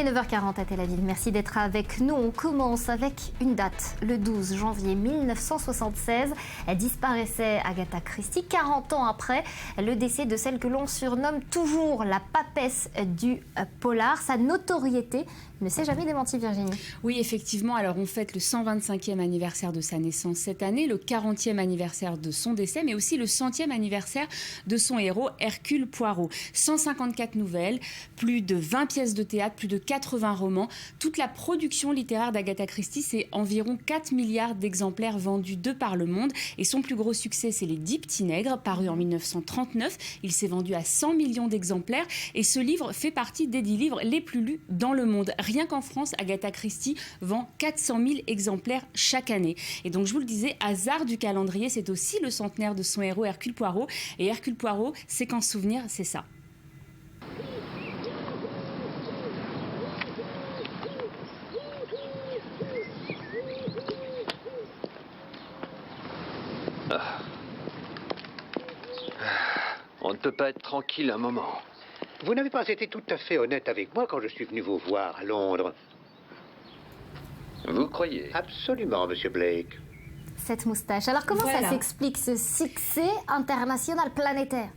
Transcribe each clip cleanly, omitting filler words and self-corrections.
est 9h40 à Tel Aviv. Merci d'être avec nous. On commence avec une date, le 12 janvier 1976. Elle disparaissait Agatha Christie, 40 ans après le décès de celle que l'on surnomme toujours la papesse du polar. Sa notoriété ne s'est jamais démentie, Virginie. Oui, effectivement. Alors, on fête le 125e anniversaire de sa naissance cette année, le 40e anniversaire de son décès, mais aussi le 100e anniversaire de son héros, Hercule Poirot. 154 nouvelles, plus de 20 pièces de théâtre, plus de 80 romans. Toute la production littéraire d'Agatha Christie, c'est environ 4 milliards d'exemplaires vendus de par le monde. Et son plus gros succès, c'est Les 10 petits nègres, paru en 1939. Il s'est vendu à 100 millions d'exemplaires. Et ce livre fait partie des 10 livres les plus lus dans le monde. Rien qu'en France, Agatha Christie vend 400 000 exemplaires chaque année. Et donc, je vous le disais, hasard du calendrier, c'est aussi le centenaire de son héros, Hercule Poirot. Et Hercule Poirot, c'est qu'en souvenir, c'est ça. On ne peut pas être tranquille un moment. Vous n'avez pas été tout à fait honnête avec moi quand je suis venu vous voir à Londres. Vous croyez? Absolument, Monsieur Blake. Cette moustache. Alors comment ça s'explique, ce succès international planétaire ?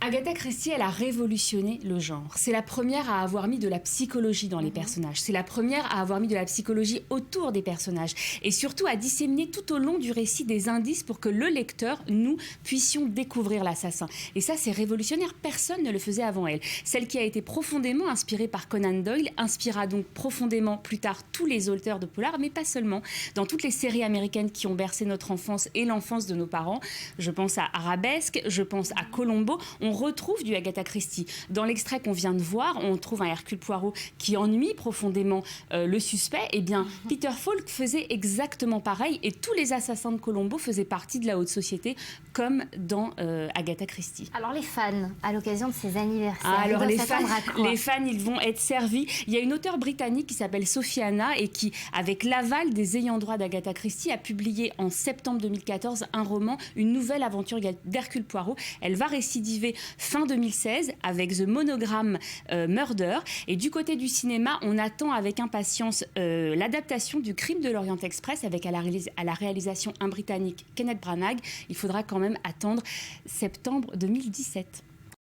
Agatha Christie, elle a révolutionné le genre. C'est la première à avoir mis de la psychologie dans les personnages. C'est la première à avoir mis de la psychologie autour des personnages. Et surtout à disséminer tout au long du récit des indices pour que le lecteur, nous, puissions découvrir l'assassin. Et ça, c'est révolutionnaire. Personne ne le faisait avant elle. Celle qui a été profondément inspirée par Conan Doyle inspira donc profondément plus tard tous les auteurs de polar, mais pas seulement. Dans toutes les séries américaines qui ont bercé notre enfance et l'enfance de nos parents, je pense à Arabesque, je pense à Columbo, on retrouve du Agatha Christie. Dans l'extrait qu'on vient de voir, on trouve un Hercule Poirot qui ennuie profondément le suspect. Eh bien, Peter Falk faisait exactement pareil et tous les assassins de Columbo faisaient partie de la haute société comme dans Agatha Christie. Alors les fans, à l'occasion de ces anniversaires, alors les fans, ils vont être servis. Il y a une auteure britannique qui s'appelle Sophie Hannah et qui, avec l'aval des ayants droit d'Agatha Christie, a publié en septembre 2014 un roman, une nouvelle aventure d'Hercule Poirot. Elle va récidiver fin 2016 avec The Monogram Murder. Et du côté du cinéma, on attend avec impatience l'adaptation du Crime de l'Orient Express avec à la réalisation un Britannique, Kenneth Branagh. Il faudra quand même attendre septembre 2017.